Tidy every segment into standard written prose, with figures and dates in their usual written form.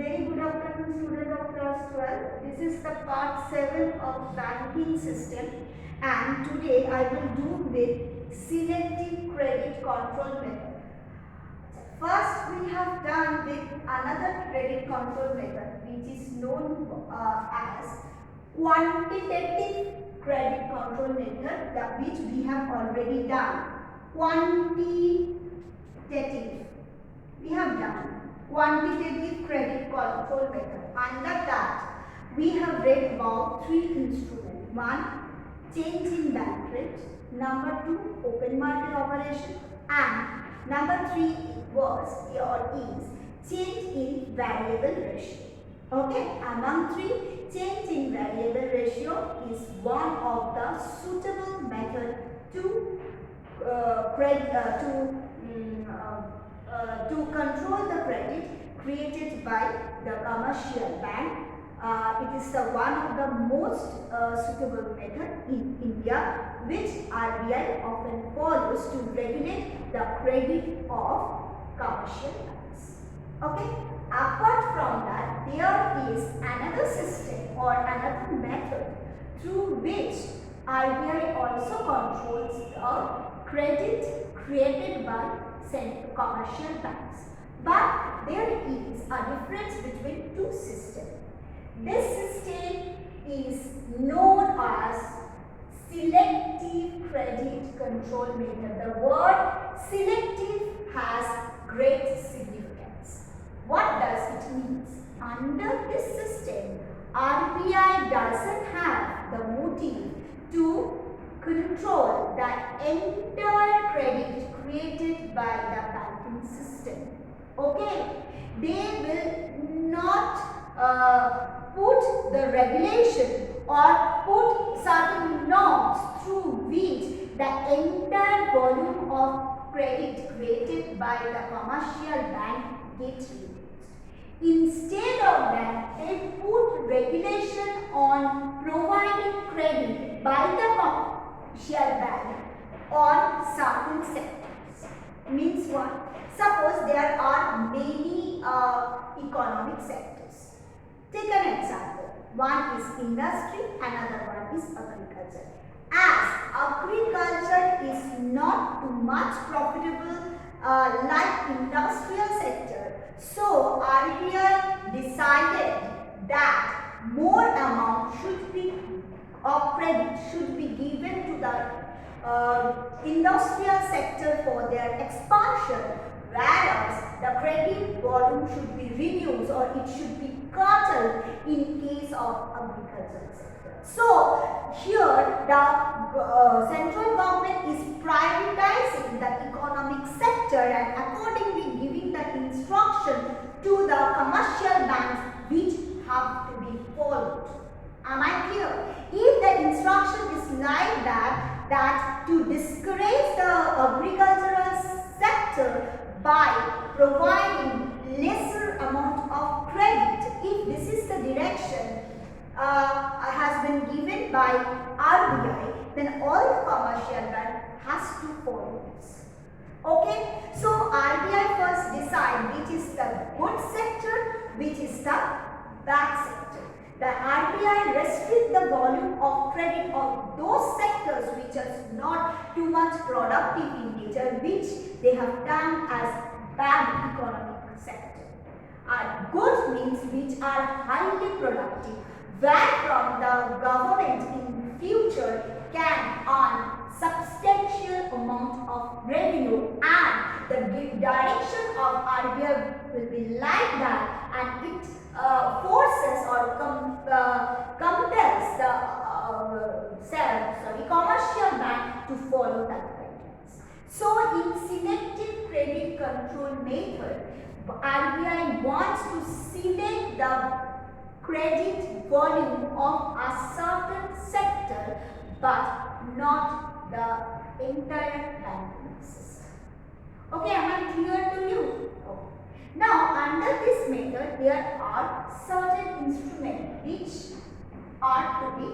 Very good afternoon, student of class 12. This is the part 7 of banking system, and today I will do with selective credit control method. First, we have done with another credit control method which is known as quantitative credit control method, which we have already done. We have done quantitative credit control method. Under that, we have read about three instruments. One, change in bank rate. Number two, open market operation. And number three was or is change in variable ratio. Okay, among three, change in variable ratio is one of the suitable method to control the credit created by the commercial bank. It is the one of the most suitable method in India, which RBI often follows to regulate the credit of commercial banks. Okay. Apart from that, there is another system or another method through which RBI also controls the credit created by commercial banks. But there is a difference between two systems. This system is known as selective credit control method. The word selective has great significance. What does it mean? Under this system, RBI doesn't have the motive to control the entire credit created by the banking system. Okay, they will not put the regulation or put certain norms through which the entire volume of credit created by the commercial bank gets reduced. Instead of that, they put regulation on providing credit by the commercial bank on certain sectors. Means what? Suppose there are many economic sectors. Take an example. One is industry, another one is agriculture. As agriculture is not too much profitable like industrial sector, so RBI decided that more amount of credit should be given to the industrial sector for their expansion, whereas the credit volume should be reduced or it should be curtailed in case of agricultural sector. So here the central government is prioritizing the economic sector and accordingly giving the instruction to the commercial banks which have to be followed. Am I clear? If the instruction is like that to discourage the agricultural sector by providing lesser amount of credit, if this is the direction has been given by RBI, then all the commercial bank has to follow this. Okay, so RBI first decide which is the good sector, which is the bad sector. The RBI restrict the volume of credit of those sectors which are not too much productive in nature, which they have done as bad economic sector. Good means which are highly productive, where from the government in future can earn substantial amount of revenue, and the direction of RBI will be like that, and it forces or compels the commercial bank to follow that guidelines. So in selective credit control method, RBI wants to select the credit volume of a certain sector but not the entire banking system. Okay, am I clear to you? Okay. Now, under this method, there are certain instruments which are to be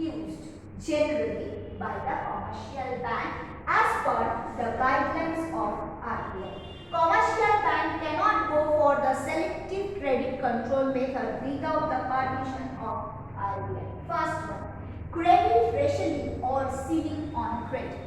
used generally by the commercial bank as per the guidelines of RBI. Commercial bank cannot go for the selective credit credit control method without the permission of RBI. First one, credit rationing or ceiling on credit.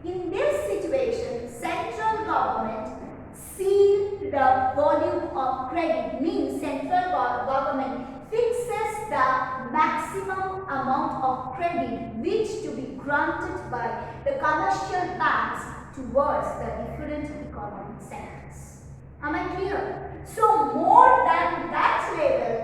In this situation, central government seal the volume of credit, means central government fixes the maximum amount of credit which to be granted by the commercial banks towards the different economic sectors. Am I clear? So more than that level,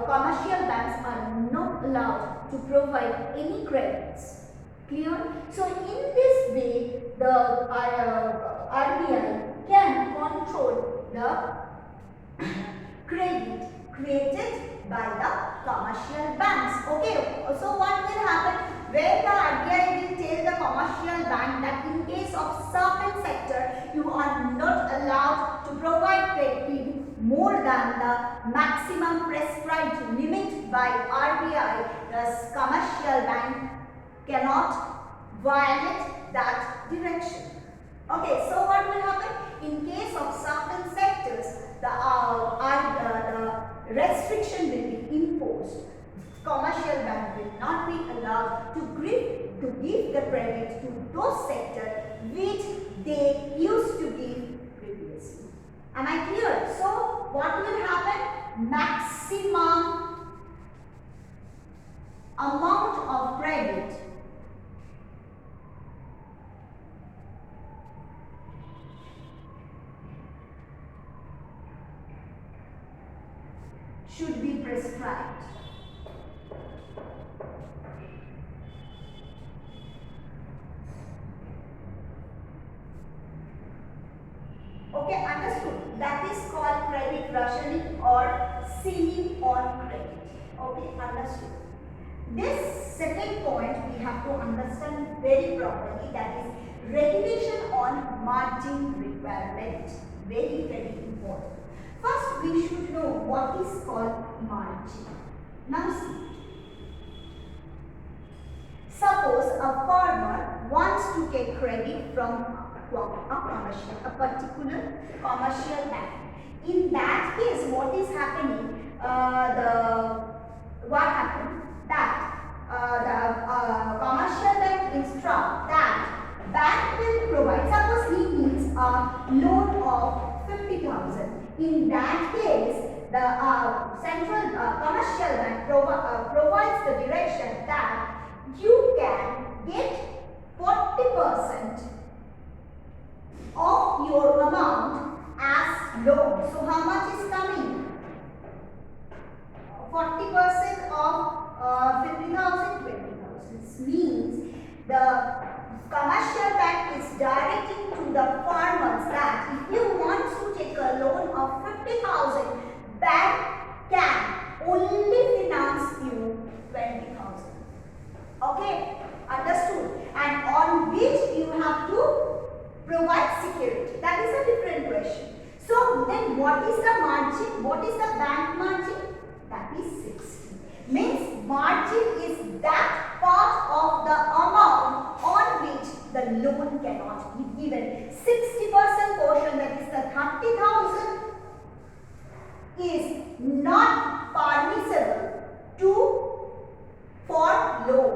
commercial banks are not allowed to provide any credits. Clear? So in this way, the RBI can control the credit created by the commercial banks. Okay, so what will happen? Where the RBI will tell the commercial bank that in case of certain sector, you are not allowed to provide credit more than the maximum prescribed limit by RBI, the commercial bank cannot violate that direction. Okay, so what will happen? In case of certain sectors, the restriction will be imposed. Commercial bank will not be allowed to give the credit to those sectors which they used to give previously. Am I clear? So what will happen? Maximum amount of credit should be prescribed. Okay, understood. That is called credit rationing or ceiling on credit. Okay, understood. This second point we have to understand very properly, that is regulation on margin requirement. Very, very important. First, we should know what is called margin. Now see. Suppose a farmer wants to take credit from a particular commercial bank. In that case, what is happening? What happened? That the commercial bank instruct that bank will provide. Suppose he needs a loan of 50,000. In that case, the central commercial bank provides the direction that you can get 40% of your amount as loan. So how much is coming? 40% of 50,000, 20,000. This means the commercial bank is directing to the farmers that if you want to take a loan of 50,000, bank can only finance you 20,000. Okay, understood? And on which you have to provide security. That is a different question. So then what is the margin? What is the bank margin? That is 60. Means margin is that part of the amount on which the loan cannot be given. 60% portion, that is the 30,000, is not permissible for loan.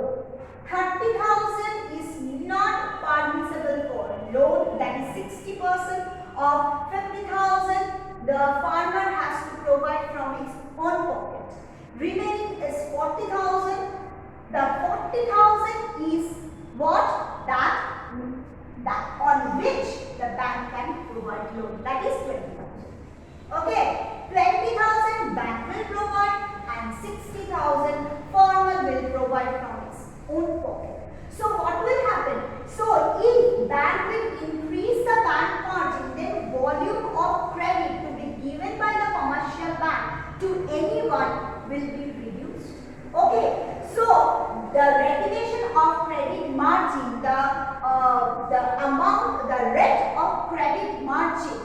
30,000 is not permissible for loan. That is 60% of 50,000 the farmer has to provide from its own pocket. Remaining is 40,000. The 40,000 is what? That on which the bank can provide loan. That is 20,000. Okay, 20,000 bank will provide and 60,000 farmer will provide from its own pocket. So what will happen? So if bank will increase the bank margin, then volume of credit to be given by the commercial bank to anyone will be reduced. Okay, so the regulation of credit margin, the amount, the rate of credit margin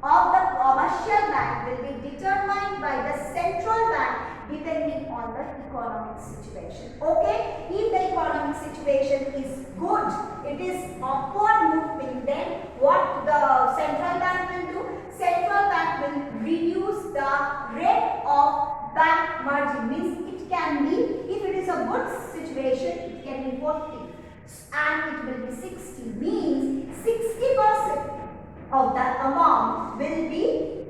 of the commercial bank will be determined by the central bank depending on the economic situation. Okay, if the economic situation is good, it is upward moving, then what the central bank will do? Central bank will reduce the can be, if it is a good situation, it can be 40 and it will be 60, means 60% of that amount will be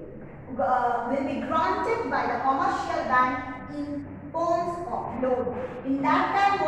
granted by the commercial bank in forms of loan. In that time